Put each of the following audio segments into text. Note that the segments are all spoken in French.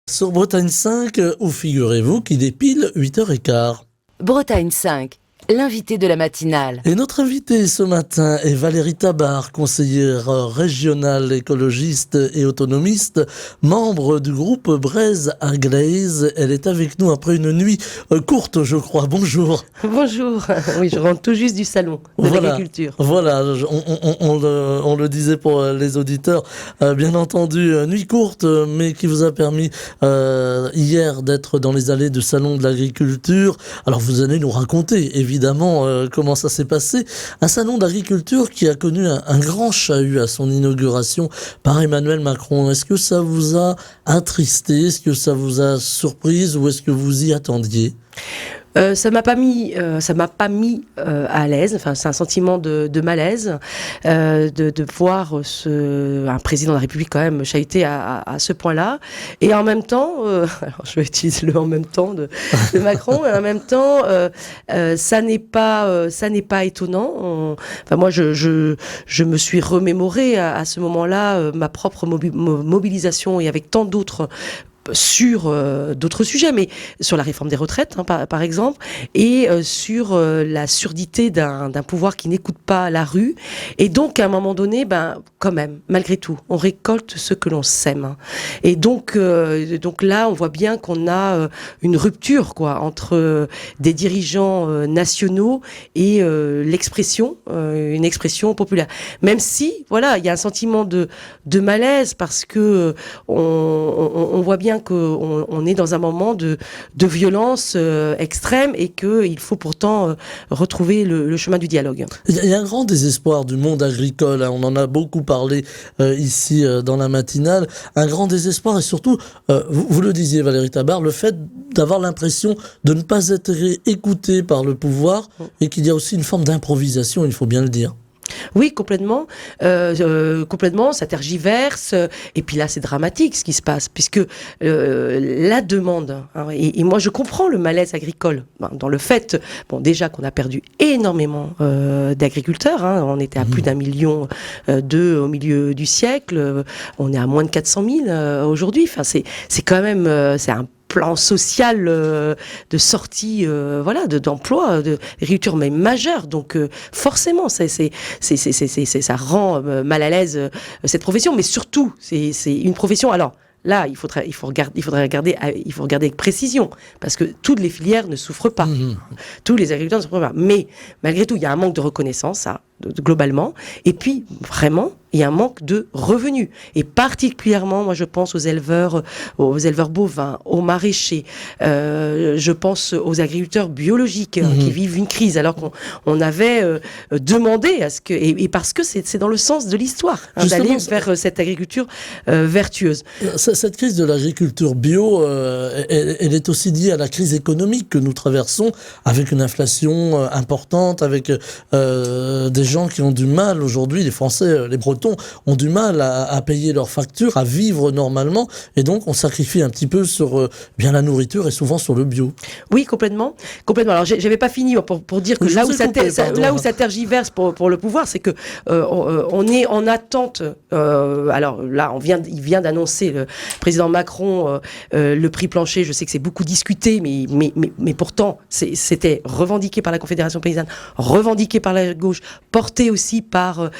Sur Bretagne 5, où figurez-vous qu'il est pile 8h15. Bretagne 5, l'invité de la matinale. Et notre invitée ce matin est Valérie Tabar, conseillère régionale écologiste et autonomiste, membre du groupe Braise à Glaise. Elle est avec nous après une nuit courte, je crois. Bonjour. Bonjour. Oui, je rentre tout juste du salon de l'agriculture. Voilà, on le disait pour les auditeurs. Bien entendu, nuit courte, mais qui vous a permis hier d'être dans les allées du salon de l'agriculture. Alors vous allez nous raconter, évidemment, comment ça s'est passé. Un salon d'agriculture qui a connu un grand chahut à son inauguration par Emmanuel Macron. Est-ce que ça vous a attristé? Est-ce que ça vous a surprise ou est-ce que vous y attendiez? Ça m'a pas mis à l'aise. Enfin, c'est un sentiment de malaise de voir un président de la République quand même chahuté à ce point-là. Et en même temps, alors je vais utiliser le en même temps de Macron. Et en même temps, ça n'est pas étonnant. Enfin, moi, je me suis remémoré à ce moment-là ma propre mobilisation et avec tant d'autres sur d'autres sujets, mais sur la réforme des retraites, par exemple, et sur la surdité d'un pouvoir qui n'écoute pas la rue. Et donc, à un moment donné, quand même, malgré tout, on récolte ce que l'on sème. Et donc là, on voit bien qu'on a une rupture, entre des dirigeants nationaux et l'expression, une expression populaire. Même si, voilà, il y a un sentiment de malaise parce que on voit bien qu'on est dans un moment de violence extrême et qu'il faut pourtant retrouver le chemin du dialogue. Il y a un grand désespoir du monde agricole, on en a beaucoup parlé ici dans la matinale, un grand désespoir et surtout, vous le disiez Valérie Tabar, le fait d'avoir l'impression de ne pas être écouté par le pouvoir et qu'il y a aussi une forme d'improvisation, il faut bien le dire. Oui, complètement, ça tergiverse, et puis là c'est dramatique ce qui se passe, puisque la demande, et moi je comprends le malaise agricole, dans le fait, déjà qu'on a perdu énormément d'agriculteurs, on était à plus d'1,2 million au milieu du siècle, on est à moins de 400 000 aujourd'hui, enfin c'est quand même, c'est un plan social de sortie d'emploi de l'agriculture mais majeur, donc forcément ça rend mal à l'aise cette profession, mais surtout c'est une profession, alors là, il faudrait regarder avec précision, parce que toutes les filières ne souffrent pas, tous les agriculteurs ne souffrent pas, mais malgré tout, il y a un manque de reconnaissance, globalement, et puis vraiment, il y a un manque de revenus, et particulièrement, moi je pense aux éleveurs bovins, aux maraîchers, je pense aux agriculteurs biologiques qui vivent une crise, alors qu'on avait demandé à ce que, et parce que c'est dans le sens de l'histoire, d'aller vers cette agriculture vertueuse. Cette crise de l'agriculture bio, elle est aussi liée à la crise économique que nous traversons, avec une inflation importante, avec des gens qui ont du mal aujourd'hui, les Français, les Bretons, ont du mal à payer leurs factures, à vivre normalement, et donc on sacrifie un petit peu sur bien la nourriture et souvent sur le bio. Oui, complètement. Alors j'avais pas fini pour dire que là où ça tergiverse pour le pouvoir, c'est que on est en attente. Alors là, il vient d'annoncer le président Macron le prix plancher. Je sais que c'est beaucoup discuté, mais pourtant c'était revendiqué par la Confédération paysanne, revendiqué par la gauche, porté aussi par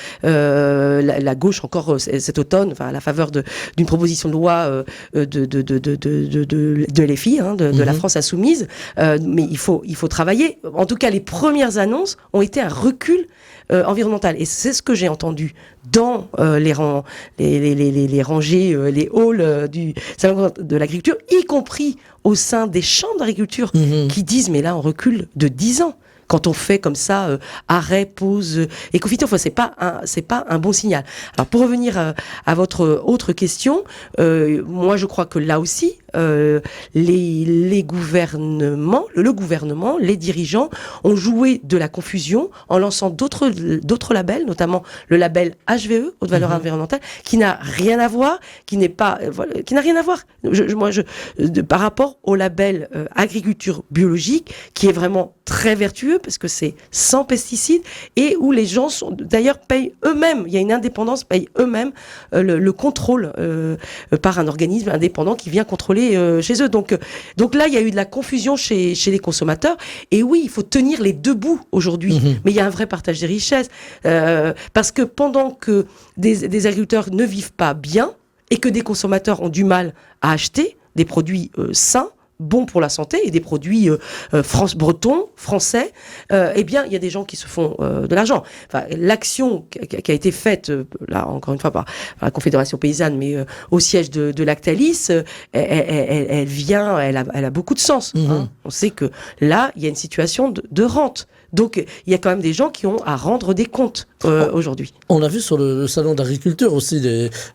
la gauche encore cet automne, à la faveur d'une proposition de loi de LFI, de la France insoumise. Mais il faut travailler. En tout cas, les premières annonces ont été un recul environnemental, et c'est ce que j'ai entendu dans les rangées, les halls du salon de l'agriculture, y compris au sein des chambres d'agriculture, qui disent mais là on recule de 10 ans. Quand on fait comme ça arrêt, pause, éco-fiton, c'est pas un bon signal. Alors pour revenir à votre autre question, moi je crois que là aussi les gouvernements, le gouvernement, les dirigeants ont joué de la confusion en lançant d'autres labels, notamment le label HVE, haute valeur environnementale, qui n'a rien à voir, par rapport au label agriculture biologique, qui est vraiment très vertueux parce que c'est sans pesticides et où les gens d'ailleurs payent eux-mêmes, il y a une indépendance, payent eux-mêmes le contrôle par un organisme indépendant qui vient contrôler installés chez eux. Donc là, il y a eu de la confusion chez les consommateurs. Et oui, il faut tenir les deux bouts aujourd'hui. Mais il y a un vrai partage des richesses. Parce que pendant que des agriculteurs ne vivent pas bien et que des consommateurs ont du mal à acheter des produits sains, bons pour la santé, et des produits bretons, français, eh bien, il y a des gens qui se font de l'argent. Enfin, l'action qui a été faite, là, encore une fois, par la Confédération paysanne, mais au siège de Lactalis, elle a beaucoup de sens. Hein. On sait que là, il y a une situation de rente. Donc, il y a quand même des gens qui ont à rendre des comptes aujourd'hui. On a vu sur le salon d'agriculture aussi,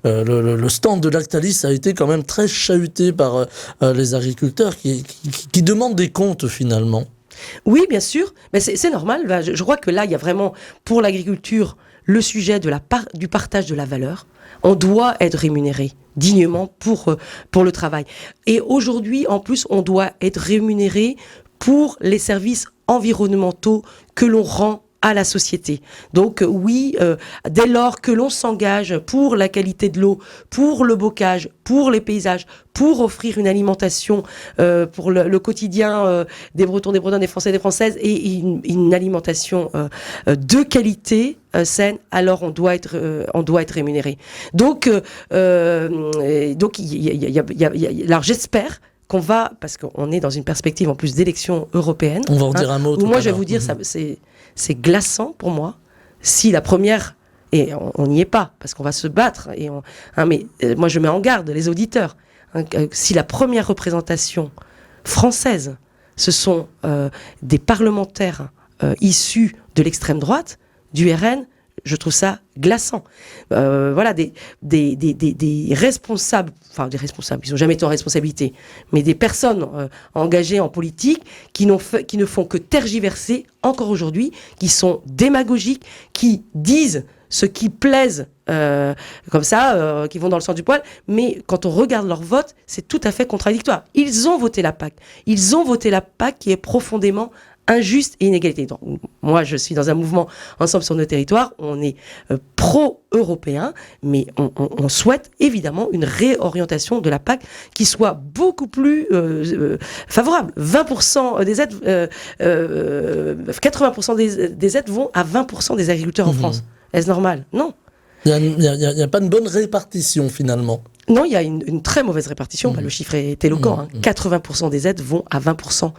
le stand de Lactalis a été quand même très chahuté par les agriculteurs qui demandent des comptes finalement. Oui, bien sûr, mais c'est normal. Je crois que là, il y a vraiment, pour l'agriculture, le sujet du partage de la valeur. On doit être rémunéré dignement pour le travail. Et aujourd'hui, en plus, on doit être rémunéré pour les services environnementaux que l'on rend à la société. Donc oui, dès lors que l'on s'engage pour la qualité de l'eau, pour le bocage, pour les paysages, pour offrir une alimentation pour le quotidien des Bretons, des Bretonnes, des Français, des Françaises, et une alimentation de qualité saine, alors on doit être rémunéré. Donc alors j'espère qu'on va, parce qu'on est dans une perspective en plus d'élections européennes. On va en dire un mot. Où moi, je vais vous dire, c'est glaçant pour moi si la première, et on n'y est pas, parce qu'on va se battre, mais moi je mets en garde les auditeurs, si la première représentation française, ce sont des parlementaires issus de l'extrême droite, du RN, je trouve ça glaçant. Voilà, des responsables, ils n'ont jamais été en responsabilité, mais des personnes engagées en politique qui ne font que tergiverser encore aujourd'hui, qui sont démagogiques, qui disent ce qui plaise comme ça, qui vont dans le sens du poil, mais quand on regarde leur vote, c'est tout à fait contradictoire. Ils ont voté la PAC. Ils ont voté la PAC qui est profondément injuste et inégalité. Donc, moi, je suis dans un mouvement Ensemble sur nos territoires. On est pro-européen, mais on souhaite évidemment une réorientation de la PAC qui soit beaucoup plus favorable. 20% des aides, 80% des aides vont à 20% des agriculteurs en France. Est-ce normal? Non. Il n'y a pas une bonne répartition finalement. Non, il y a une très mauvaise répartition. Le chiffre est éloquent. 80% des aides vont à 20%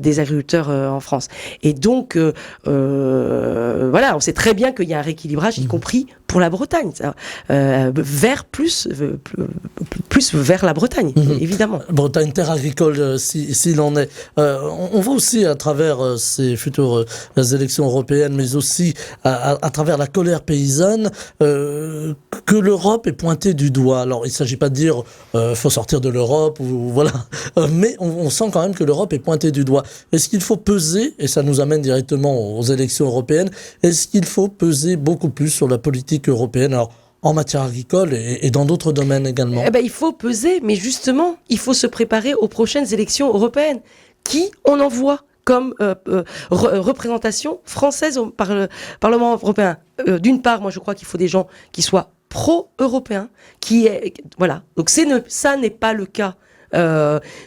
des agriculteurs en France. Et donc, voilà, on sait très bien qu'il y a un rééquilibrage, y compris pour la Bretagne, plus vers la Bretagne, évidemment. Bretagne, terre agricole, s'il en est. On voit aussi à travers ces futures élections européennes, mais aussi à travers la colère paysanne, que l'Europe est pointée du doigt. Alors, il ne s'agit pas de dire faut sortir de l'Europe, ou voilà, mais on sent quand même que l'Europe est pointée du doigt. Est-ce qu'il faut peser, et ça nous amène directement aux élections européennes, est-ce qu'il faut peser beaucoup plus sur la politique européenne, alors en matière agricole et dans d'autres domaines également? Il faut peser, mais justement, il faut se préparer aux prochaines élections européennes. Qui on envoie comme représentation française au Parlement européen? D'une part, moi je crois qu'il faut des gens qui soient pro-européens, voilà. Donc ça n'est pas le cas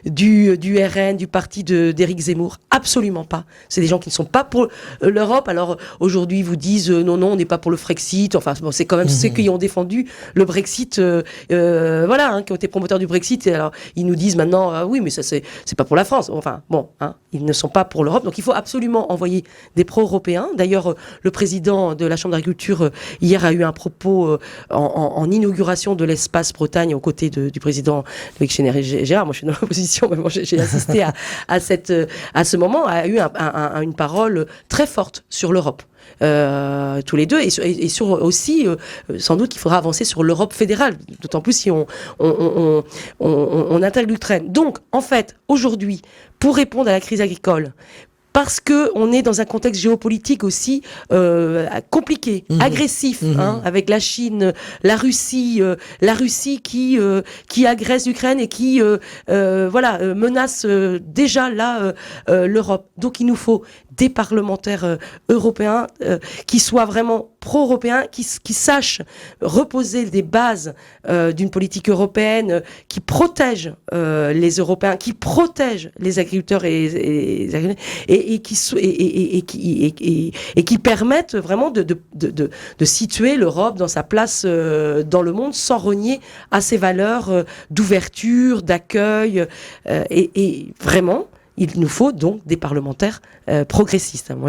du RN, du parti d'Éric Zemmour, absolument pas. C'est des gens qui ne sont pas pour l'Europe. Alors aujourd'hui, ils vous disent non, on n'est pas pour le Frexit. Enfin, bon, c'est quand même ceux qui ont défendu le Brexit, voilà, qui ont été promoteurs du Brexit. Et alors, ils nous disent maintenant, oui, mais ça c'est pas pour la France. Enfin, bon, ils ne sont pas pour l'Europe. Donc, il faut absolument envoyer des pro-européens. D'ailleurs, le président de la Chambre d'agriculture hier a eu un propos en inauguration de l'espace Bretagne aux côtés du président Loïc Chénéré. Moi je suis dans l'opposition, mais bon, j'ai assisté à ce moment, a eu une parole très forte sur l'Europe. Tous les deux, et sur aussi sans doute qu'il faudra avancer sur l'Europe fédérale, d'autant plus si on intègre l'Ukraine. Donc en fait aujourd'hui, pour répondre à la crise agricole, parce que on est dans un contexte géopolitique aussi compliqué, agressif, avec la Chine, la Russie qui agresse l'Ukraine et qui menace déjà là l'Europe. Donc il nous faut des parlementaires européens qui soient vraiment pro-européens, qui sachent reposer des bases d'une politique européenne qui protège les Européens, qui protège les agriculteurs et qui permettent vraiment de situer l'Europe dans sa place dans le monde sans renier à ses valeurs d'ouverture, d'accueil et vraiment. Il nous faut donc des parlementaires progressistes. Moi,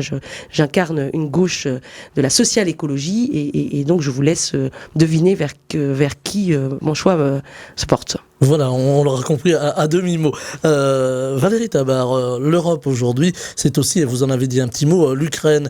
j'incarne une gauche de la social-écologie et donc je vous laisse deviner vers qui mon choix se porte. Voilà, on l'aura compris à demi-mot. Valérie Tabar, l'Europe aujourd'hui, c'est aussi, et vous en avez dit un petit mot, l'Ukraine.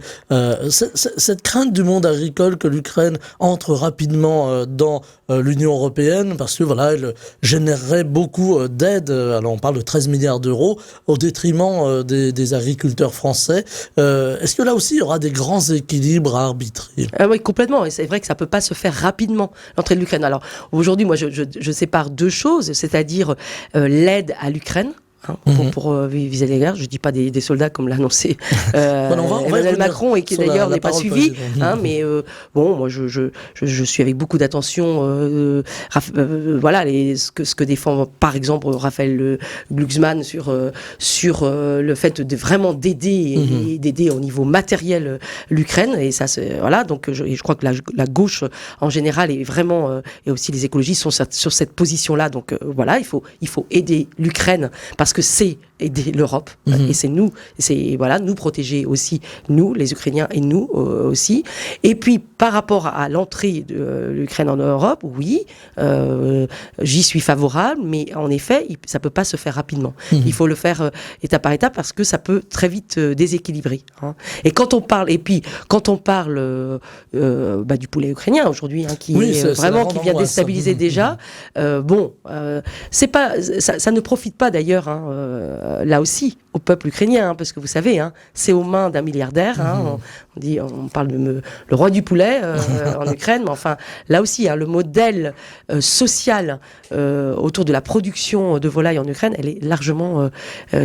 Cette crainte du monde agricole que l'Ukraine entre rapidement dans l'Union européenne, parce que voilà, elle générerait beaucoup d'aide. Alors on parle de 13 milliards d'euros au détriment des agriculteurs français. Est-ce que là aussi il y aura des grands équilibres à arbitrer? Oui, complètement. Et c'est vrai que ça peut pas se faire rapidement, l'entrée de l'Ukraine. Alors aujourd'hui, moi, je sépare deux choses, c'est-à-dire l'aide à l'Ukraine. Pour viser les guerres, je dis pas des soldats comme l'a annoncé Emmanuel Macron et qui d'ailleurs n'est pas suivi. Mais bon, moi je suis avec beaucoup d'attention. Voilà ce que défend par exemple Raphaël Glucksmann sur le fait de vraiment d'aider et d'aider au niveau matériel l'Ukraine. Et ça, voilà. Donc je crois que la gauche en général est vraiment et aussi les écologistes sont sur cette position-là. Donc voilà, il faut aider l'Ukraine parce que c'est aider l'Europe et c'est nous protéger aussi, nous les Ukrainiens et nous aussi. Et puis par rapport à l'entrée de l'Ukraine en Europe, oui, j'y suis favorable, mais en effet ça peut pas se faire rapidement. Il faut le faire étape par étape parce que ça peut très vite déséquilibrer. Et quand on parle du poulet ukrainien aujourd'hui, qui vient déstabiliser déjà, c'est pas ça ne profite pas d'ailleurs. Là aussi au peuple ukrainien, parce que vous savez, c'est aux mains d'un milliardaire. On parle de le roi du poulet en Ukraine, mais enfin là aussi, le modèle social autour de la production de volailles en Ukraine, elle est largement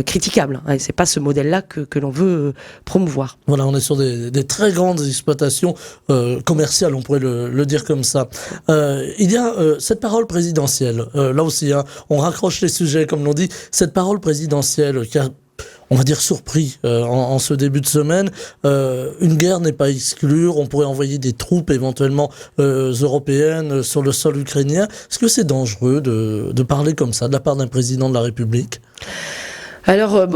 critiquable. Et c'est pas ce modèle-là que l'on veut promouvoir. Voilà, on est sur des très grandes exploitations commerciales, on pourrait le dire comme ça. Il y a cette parole présidentielle. Là aussi, on raccroche les sujets, comme l'on dit. Cette parole présidentielle qui a, on va dire, surpris en ce début de semaine. Une guerre n'est pas à exclure. On pourrait envoyer des troupes éventuellement européennes sur le sol ukrainien. Est-ce que c'est dangereux de parler comme ça de la part d'un président de la République ? Alors,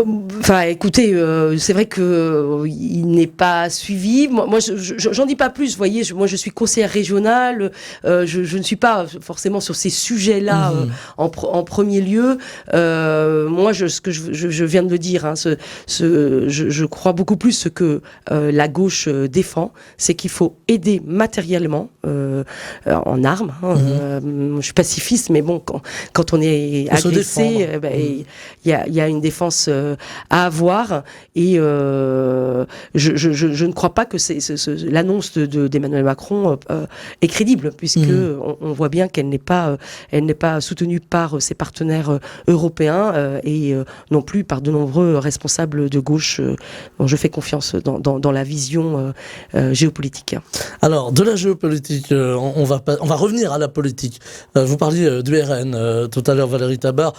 écoutez, c'est vrai que il n'est pas suivi. Moi, j'en dis pas plus. Vous voyez, moi, je suis conseillère régionale. Je ne suis pas forcément sur ces sujets-là en premier lieu. Moi, ce que je viens de le dire, je crois beaucoup plus ce que la gauche défend, c'est qu'il faut aider matériellement en armes. Je suis pacifiste, mais bon, quand on est agressé, il y a une défense à avoir et je ne crois pas que l'annonce d'Emmanuel Macron est crédible puisque on voit bien qu'elle n'est pas soutenue par ses partenaires européens et non plus par de nombreux responsables de gauche dont je fais confiance dans la vision géopolitique. Alors de la géopolitique, on va revenir à la politique. Vous parliez du RN tout à l'heure, Valérie Tabar,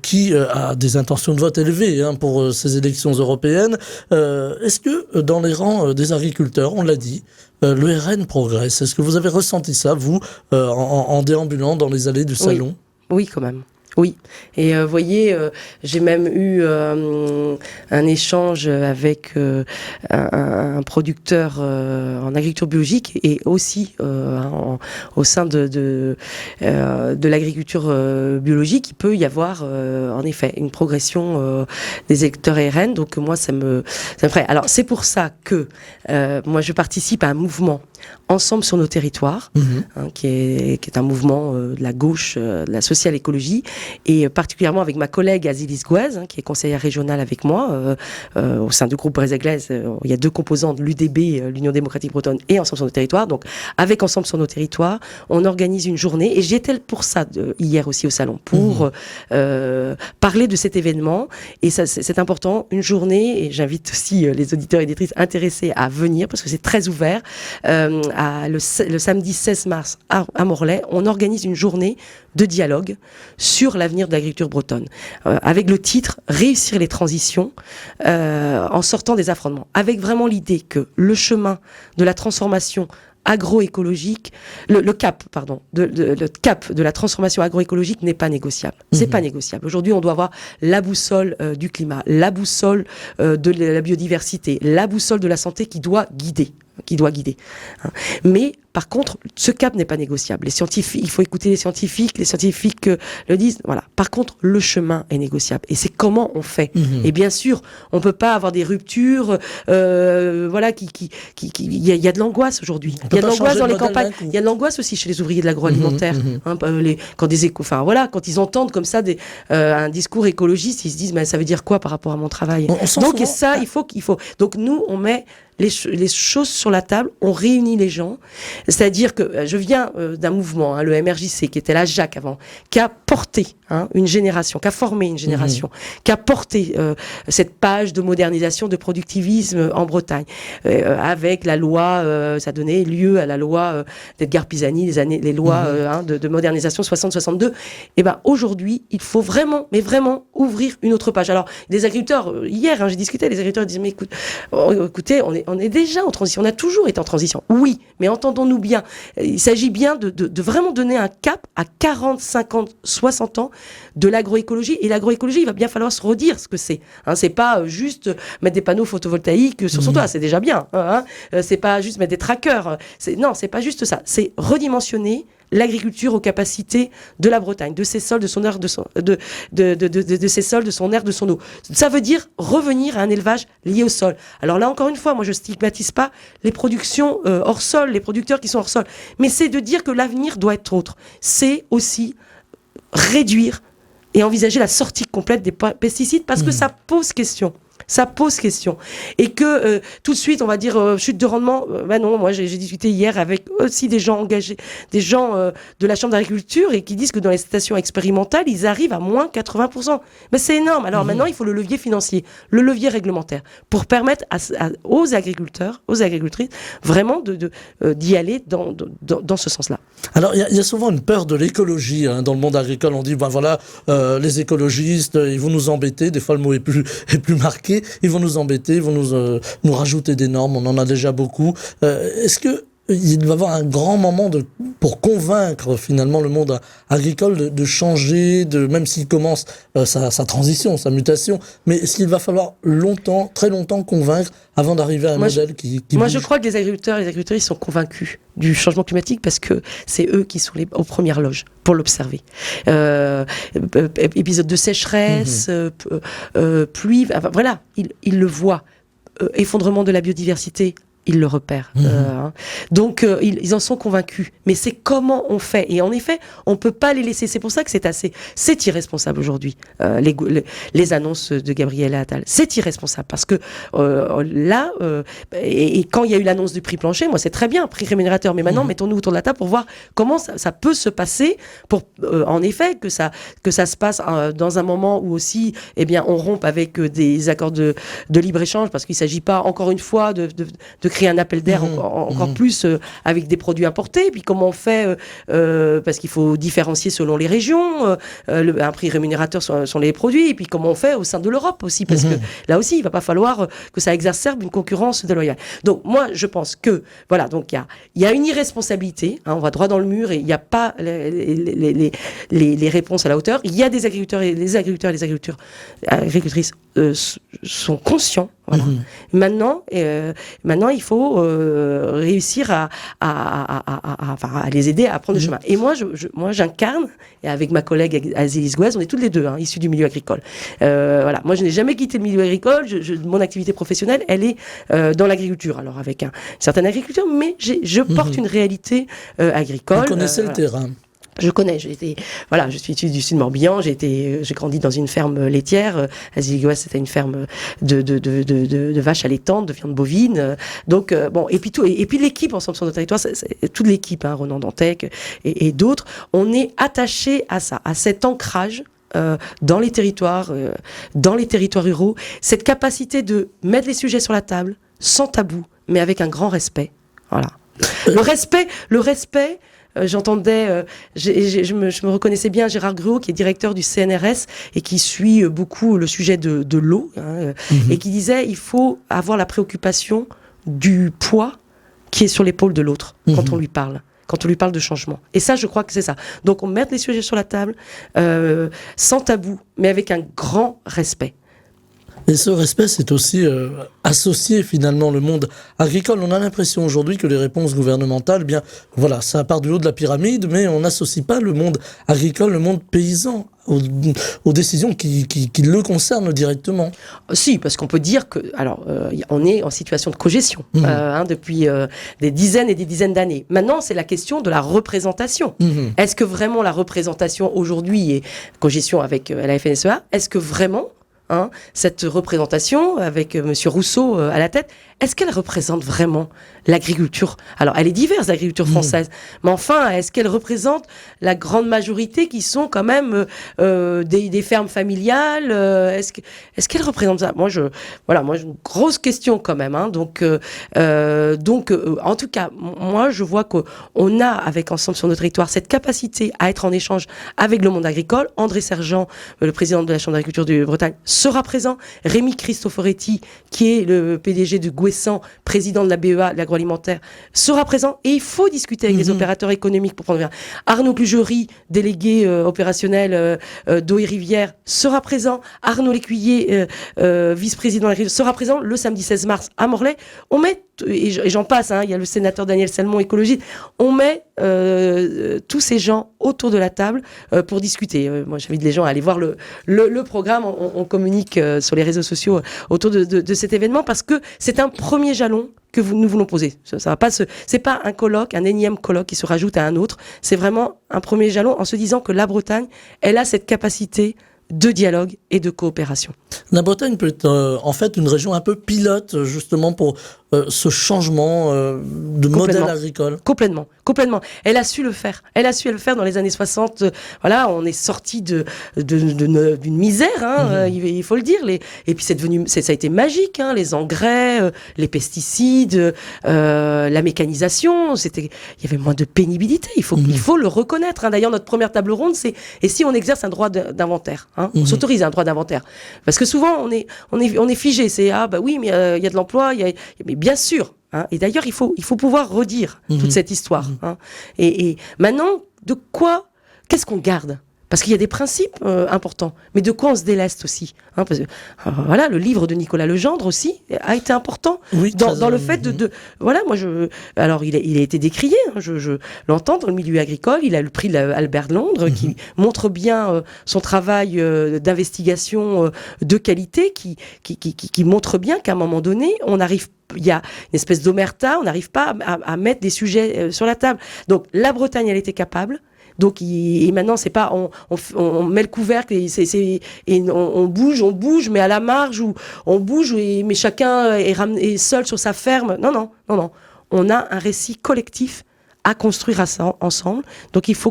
qui a des intentions de vote élevées pour ces élections européennes. Est-ce que dans les rangs des agriculteurs, on l'a dit, le RN progresse? Est-ce que vous avez ressenti ça, vous, en déambulant dans les allées du salon? Oui, quand même. Oui, et vous voyez, j'ai même eu un échange avec un producteur en agriculture biologique et aussi au sein de l'agriculture biologique, il peut y avoir en effet une progression des électeurs RN. Donc moi, ça me ferait. Alors c'est pour ça que moi je participe à un mouvement Ensemble sur nos territoires, qui est un mouvement de la gauche, de la social-écologie, et particulièrement avec ma collègue Azilis Gouez, qui est conseillère régionale avec moi au sein du groupe Brésil-Glaise. Il y a 2 composants de l'UDB, l'Union démocratique bretonne, et Ensemble sur nos territoires. Donc avec Ensemble sur nos territoires, on organise une journée, et j'étais pour ça hier aussi au salon, pour parler de cet événement. Et ça, c'est important, une journée, et j'invite aussi les auditeurs et éditrices intéressés à venir, parce que c'est très ouvert. Le samedi 16 mars à Morlaix, on organise une journée de dialogue sur l'avenir de l'agriculture bretonne, avec le titre « Réussir les transitions en sortant des affrontements », avec vraiment l'idée que le chemin de la transformation agroécologique, le cap de la transformation agroécologique n'est pas négociable. C'est pas négociable. Aujourd'hui, on doit avoir la boussole du climat, la boussole de la biodiversité, la boussole de la santé qui doit guider. Mais par contre, ce cap n'est pas négociable. Les scientifiques, il faut écouter les scientifiques le disent. Voilà. Par contre, le chemin est négociable. Et c'est comment on fait. Et bien sûr, on peut pas avoir des ruptures. Voilà, il y a de l'angoisse aujourd'hui. Il y a de l'angoisse dans les campagnes. Il y a de l'angoisse aussi chez les ouvriers de l'agroalimentaire. Quand ils entendent comme ça un discours écologiste, ils se disent, mais ça veut dire quoi par rapport à mon travail? Donc, et ça, il faut. Donc, nous, on met les choses sur la table, on réunit les gens. C'est-à-dire que je viens d'un mouvement, le MRJC, qui était la JAC avant, qui a porté une génération, qui a formé une génération, qui a porté cette page de modernisation, de productivisme en Bretagne, avec la loi, ça donnait lieu à la loi d'Edgar Pisani, les lois de modernisation 60-62. Et ben aujourd'hui, il faut vraiment ouvrir une autre page. Alors, les agriculteurs, hier, j'ai discuté, les agriculteurs disaient, mais écoutez, on est déjà en transition, on a toujours été en transition. Oui, mais entendons-nous bien. Il s'agit bien de vraiment donner un cap à 40, 50, 60 ans de l'agroécologie. Et l'agroécologie, il va bien falloir se redire ce que c'est. C'est pas juste mettre des panneaux photovoltaïques sur son toit, c'est déjà bien. C'est pas juste mettre des trackers. Non, c'est pas juste ça. C'est redimensionner l'agriculture aux capacités de la Bretagne, de ses sols, de son air, de ses sols, de son air, de son eau. Ça veut dire revenir à un élevage lié au sol. Alors là, encore une fois, moi, je stigmatise pas les productions hors sol, les producteurs qui sont hors sol, mais c'est de dire que l'avenir doit être autre. C'est aussi réduire et envisager la sortie complète des pesticides, parce que ça pose question. Ça pose question. Et que tout de suite, on va dire chute de rendement. Non, moi j'ai discuté hier avec aussi des gens engagés, des gens de la Chambre d'agriculture, et qui disent que dans les stations expérimentales, ils arrivent à moins 80%. Mais c'est énorme. Alors maintenant, il faut le levier financier, le levier réglementaire, pour permettre aux agriculteurs, aux agricultrices, vraiment d'y aller dans ce sens-là. Alors, il y a souvent une peur de l'écologie dans le monde agricole. On dit, les écologistes, ils vont nous embêter. Des fois, le mot est plus marqué. Ils vont nous embêter, ils vont nous rajouter des normes. On en a déjà beaucoup. Est-ce que il va y avoir un grand moment pour convaincre finalement le monde agricole de changer, même s'il commence sa transition, sa mutation, mais est-ce qu'il va falloir très longtemps convaincre avant d'arriver à un modèle qui Moi, bouge? je crois que les agriculteurs et les agricultrices sont convaincus du changement climatique, parce que c'est eux qui sont aux premières loges pour l'observer. Épisode de sécheresse, pluie, voilà, ils le voient. Effondrement de la biodiversité, ils le repèrent. Donc, ils en sont convaincus. Mais c'est comment on fait. Et en effet, on peut pas les laisser. C'est pour ça que c'est irresponsable aujourd'hui, les annonces de Gabriel Attal. C'est irresponsable. Parce que là, et quand il y a eu l'annonce du prix plancher, moi, c'est très bien, prix rémunérateur. Mais maintenant, mettons-nous autour de la table pour voir comment ça peut se passer, pour, en effet, que ça se passe dans un moment où aussi, on rompe avec des accords de libre-échange, parce qu'il s'agit pas, encore une fois, de créer un appel d'air encore plus avec des produits importés. Et puis comment on fait, parce qu'il faut différencier selon les régions, un prix rémunérateur sur les produits, et puis comment on fait au sein de l'Europe aussi, parce que là aussi, il va pas falloir que ça exacerbe une concurrence déloyale. Donc moi, je pense que, voilà, donc il y a une irresponsabilité, on va droit dans le mur, et il n'y a pas les réponses à la hauteur. Il y a des agriculteurs, et les agricultrices sont conscients. Voilà. Maintenant, il faut réussir à les aider à prendre le chemin. Et moi, j'incarne, et avec ma collègue Azilis Gouez, on est toutes les deux issues du milieu agricole. Voilà. Moi, je n'ai jamais quitté le milieu agricole. Mon activité professionnelle, elle est dans l'agriculture. Alors, avec une certaine agriculture, mais je porte une réalité agricole. Vous connaissez le terrain. Je connais, je suis issue du Sud Morbihan, j'ai grandi dans une ferme laitière, à Zilgoas, c'était une ferme de vaches allaitantes, de viande bovine, donc et puis l'équipe ensemble sur notre territoire, c'est toute l'équipe, hein, Ronan Dantec et d'autres, on est attaché à ça, à cet ancrage dans les territoires ruraux, cette capacité de mettre les sujets sur la table, sans tabou, mais avec un grand respect, voilà. Le respect. J'entendais, je me reconnaissais bien Gérard Gruau, qui est directeur du CNRS et qui suit beaucoup le sujet de l'eau, hein, et qui disait il faut avoir la préoccupation du poids qui est sur l'épaule de l'autre quand on lui parle. Quand on lui parle de changement. Et ça, je crois que c'est ça. Donc, on met les sujets sur la table, sans tabou, mais avec un grand respect. Et ce respect, c'est aussi associer finalement le monde agricole. On a l'impression aujourd'hui que les réponses gouvernementales, bien, voilà, ça part du haut de la pyramide, mais on n'associe pas le monde agricole, le monde paysan aux décisions qui le concernent directement. Si, parce qu'on peut dire que, on est en situation de cogestion depuis des dizaines et des dizaines d'années. Maintenant, c'est la question de la représentation. Est-ce que vraiment la représentation aujourd'hui est cogestion avec la FNSEA? Est-ce que vraiment cette représentation avec Monsieur Rousseau à la tête, est-ce qu'elle représente vraiment l'agriculture? Alors, elle est diverse, l'agriculture française, mais enfin, est-ce qu'elle représente la grande majorité qui sont quand même des fermes familiales? Est-ce qu'elle représente ça? Moi, une grosse question quand même. Donc, en tout cas, moi, je vois qu'on a, avec Ensemble sur notre territoire, cette capacité à être en échange avec le monde agricole. André Sergent, le président de la Chambre d'agriculture de Bretagne, sera présent. Rémi Cristoforetti, qui est le PDG de Gouessant, président de la BEA, de l'agroalimentaire, sera présent. Et il faut discuter avec les opérateurs économiques pour prendre bien. Arnaud Plugerie, délégué opérationnel d'eau et rivière, sera présent. Arnaud Lécuyer, vice-président de l'agriculture, sera présent le samedi 16 mars à Morlaix. On met, et j'en passe, il y a le sénateur Daniel Salmon, écologiste, on met tous ces gens autour de la table pour discuter. Moi, j'invite les gens à aller voir le programme. On communique sur les réseaux sociaux autour de cet événement parce que c'est un premier jalon que nous voulons poser. Ça va pas c'est pas un colloque, un énième colloque qui se rajoute à un autre. C'est vraiment un premier jalon en se disant que la Bretagne, elle a cette capacité de dialogue et de coopération. La Bretagne peut être en fait une région un peu pilote justement pour ce chnement de modèle agricole. Complètement. Elle a su le faire. Dans les années 60. Voilà, on est sorti d'une misère, il faut le dire. Et puis ça a été magique, les engrais, les pesticides, la mécanisation. Il y avait moins de pénibilité. Il faut le reconnaître. D'ailleurs, notre première table ronde, c'est et si on exerce un droit d'inventaire, on s'autorise un droit d'inventaire. Parce que souvent on est figé. C'est oui, mais il y a de l'emploi, mais bien sûr. Et d'ailleurs, il faut pouvoir redire toute cette histoire. Et maintenant, qu'est-ce qu'on garde? Parce qu'il y a des principes importants, mais de quoi on se déleste aussi, parce que, voilà, le livre de Nicolas Legendre aussi a été important dans le fait de voilà, moi alors il a été décrié, je l'entends dans le milieu agricole. Il a le prix Albert de Londres qui montre bien son travail d'investigation de qualité, qui montre bien qu'à un moment donné, il y a une espèce d'omerta, on n'arrive pas à mettre des sujets sur la table. Donc la Bretagne, elle était capable. Donc, et maintenant, c'est pas, on met le couvercle et on bouge, mais à la marge, ou on bouge, mais chacun est seul sur sa ferme. Non. On a un récit collectif à construire ensemble. Donc, il faut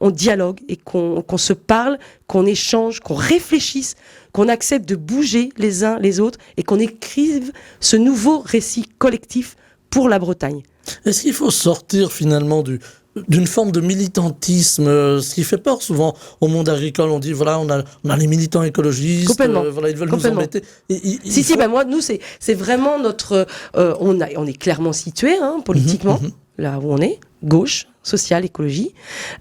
on dialogue et qu'on se parle, qu'on échange, qu'on réfléchisse, qu'on accepte de bouger les uns les autres et qu'on écrive ce nouveau récit collectif pour la Bretagne. Est-ce qu'il faut sortir finalement d'une forme de militantisme, ce qui fait peur souvent au monde agricole? On dit voilà, on a les militants écologistes, voilà, ils veulent nous embêter. Moi, nous, c'est vraiment notre, on est clairement situé politiquement, là où on est, gauche, social, écologie,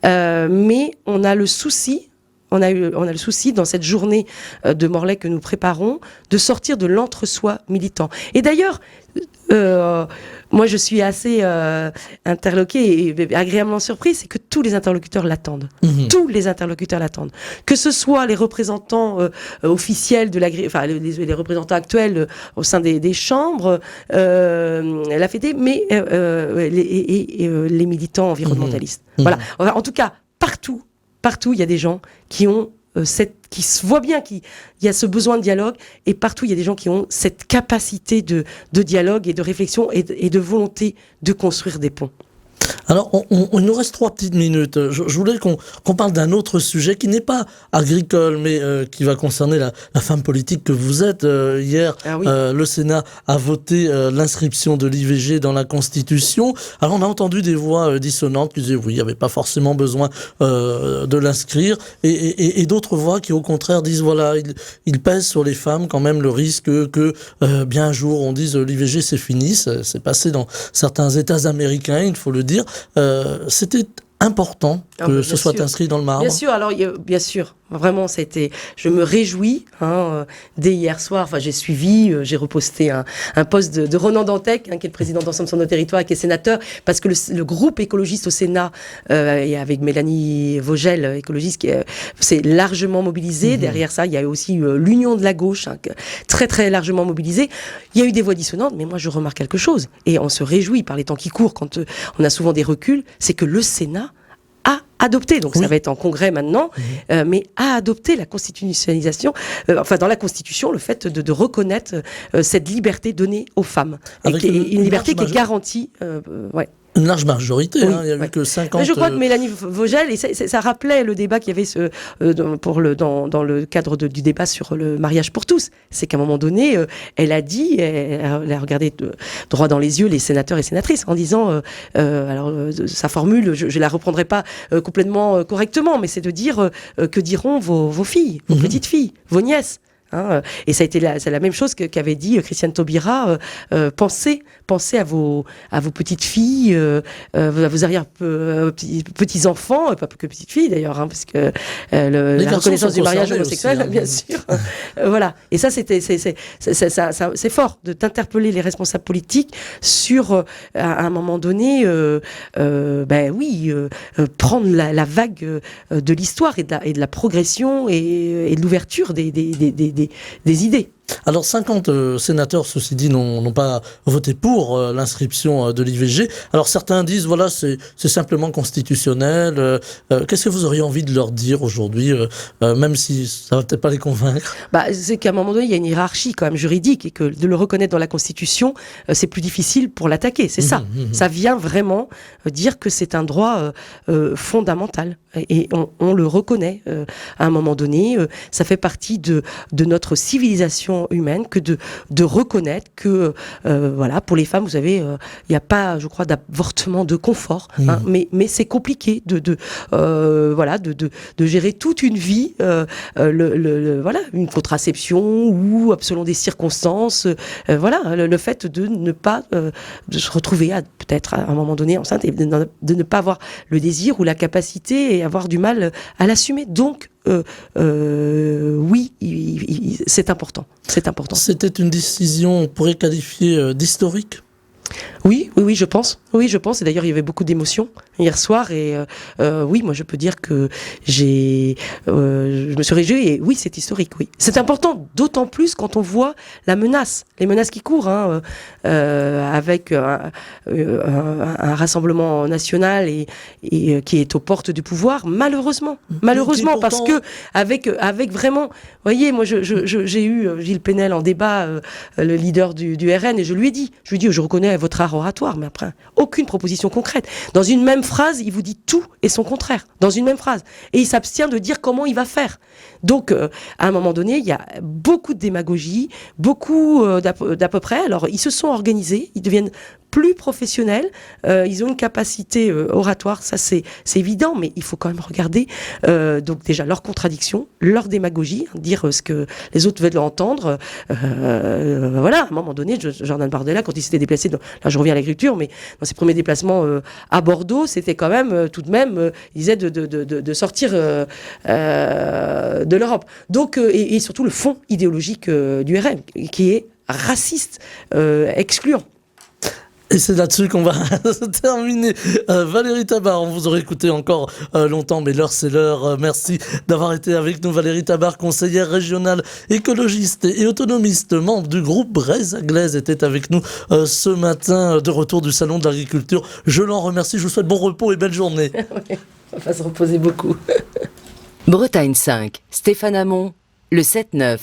mais on a le souci. On a le souci dans cette journée de Morlaix que nous préparons de sortir de l'entre-soi militant. Et d'ailleurs, moi je suis assez interloquée et agréablement surprise, c'est que tous les interlocuteurs l'attendent. Tous les interlocuteurs l'attendent. Que ce soit les représentants officiels de les représentants actuels au sein des chambres, la FED, mais les militants environnementalistes. Voilà. En tout cas, partout, il y a des gens qui ont qui se voient bien qu'il y a ce besoin de dialogue, et partout il y a des gens qui ont cette capacité de dialogue et de réflexion et de volonté de construire des ponts. Alors, il nous reste 3 petites minutes. Je voulais qu'on parle d'un autre sujet qui n'est pas agricole, mais qui va concerner la femme politique que vous êtes. Hier, Ah oui. le Sénat a voté l'inscription de l'IVG dans la Constitution. Alors, on a entendu des voix dissonantes qui disaient oui, il n'y avait pas forcément besoin de l'inscrire, et d'autres voix qui, au contraire, disent voilà, il pèse sur les femmes quand même le risque que bien un jour on dise l'IVG c'est fini. C'est passé dans certains États américains, il faut le dire. C'était important que ce soit inscrit dans le marbre. Bien sûr, alors bien sûr, vraiment, je me réjouis dès hier soir. Enfin, j'ai suivi, j'ai reposté un post de Ronan Dantec, qui est le président d'Ensemble sur nos territoires, qui est sénateur, parce que le groupe écologiste au Sénat, et avec Mélanie Vogel, écologiste, qui s'est largement mobilisé. Derrière ça, il y a aussi l'Union de la gauche, très très largement mobilisée. Il y a eu des voix dissonantes, mais moi je remarque quelque chose, et on se réjouit par les temps qui courent, quand on a souvent des reculs, c'est que le Sénat a adopté, donc ça va être en congrès maintenant, mais a adopté la constitutionnalisation, dans la Constitution, le fait de reconnaître cette liberté donnée aux femmes, avec une liberté qui est garantie. Une large majorité, Oui, il n'y a eu que 50... Mais je crois que Mélanie Vogel, et ça rappelait le débat qu'il y avait dans le cadre du débat sur le mariage pour tous, c'est qu'à un moment donné, elle a dit, elle a regardé droit dans les yeux les sénateurs et sénatrices en disant, sa formule, je ne la reprendrai pas complètement correctement, mais c'est de dire que diront vos filles, vos petites filles, vos nièces. Et ça a été c'est la même chose qu'avait dit Christiane Taubira. Pensez à vos petites filles, à vos arrière petits enfants, pas que petites filles d'ailleurs, parce que la reconnaissance du mariage homosexuel, aussi, bien sûr. Voilà. Et ça, c'est fort de t'interpeller les responsables politiques sur à un moment donné, prendre la vague de l'histoire et de la progression et de l'ouverture des idées. Alors 50 sénateurs, ceci dit, n'ont pas voté pour l'inscription de l'IVG. Alors certains disent, voilà, c'est simplement constitutionnel. Qu'est-ce que vous auriez envie de leur dire aujourd'hui, même si ça va peut-être pas les convaincre? C'est qu'à un moment donné, il y a une hiérarchie quand même juridique, et que de le reconnaître dans la Constitution, c'est plus difficile pour l'attaquer. C'est ça. Ça vient vraiment dire que c'est un droit fondamental. Et on le reconnaît à un moment donné. Ça fait partie de notre civilisation humaine que de reconnaître que pour les femmes, vous savez, il n'y a pas, je crois, d'avortement de confort, mais c'est compliqué de gérer toute une vie, une contraception ou selon des circonstances, le fait de ne pas de se retrouver peut-être à un moment donné enceinte et de ne pas avoir le désir ou la capacité et avoir du mal à l'assumer. Donc oui, c'est important. C'est important. C'était une décision, on pourrait qualifier d'historique? Oui, je pense. Et d'ailleurs, il y avait beaucoup d'émotions hier soir. Et oui, moi, je peux dire que je me suis réjouie. Et oui, c'est historique. Oui, c'est important, d'autant plus quand on voit les menaces qui courent, avec un rassemblement national et qui est aux portes du pouvoir. Malheureusement, pourtant... parce que avec vraiment, vous voyez, moi, j'ai eu Gilles Pénel en débat, le leader du RN, et je lui ai dit, je reconnais votre art oratoire, mais après, aucune proposition concrète. Dans une même phrase, il vous dit tout et son contraire. Dans une même phrase. Et il s'abstient de dire comment il va faire. Donc, à un moment donné, il y a beaucoup de démagogie, beaucoup d'à peu près. Alors, ils se sont organisés, ils deviennent plus professionnels, ils ont une capacité oratoire, ça c'est évident, mais il faut quand même regarder donc déjà leurs contradictions, leur démagogie, dire ce que les autres veulent entendre. À un moment donné, Jordan Bardella, quand il s'était déplacé, là je reviens à l'agriculture, mais dans ses premiers déplacements à Bordeaux, c'était quand même tout de même, il disait de sortir de l'Europe. Donc, et surtout le fond idéologique du RN, qui est raciste, excluant. Et c'est là-dessus qu'on va terminer. Valérie Tabar, on vous aurait écouté encore longtemps, mais l'heure c'est l'heure. Merci d'avoir été avec nous. Valérie Tabar, conseillère régionale, écologiste et autonomiste, membre du groupe Braise-Aglaise, était avec nous ce matin de retour du Salon de l'Agriculture. Je l'en remercie, je vous souhaite bon repos et belle journée. Oui, on va se reposer beaucoup. Bretagne 5, Stéphane Hamon, le 7-9.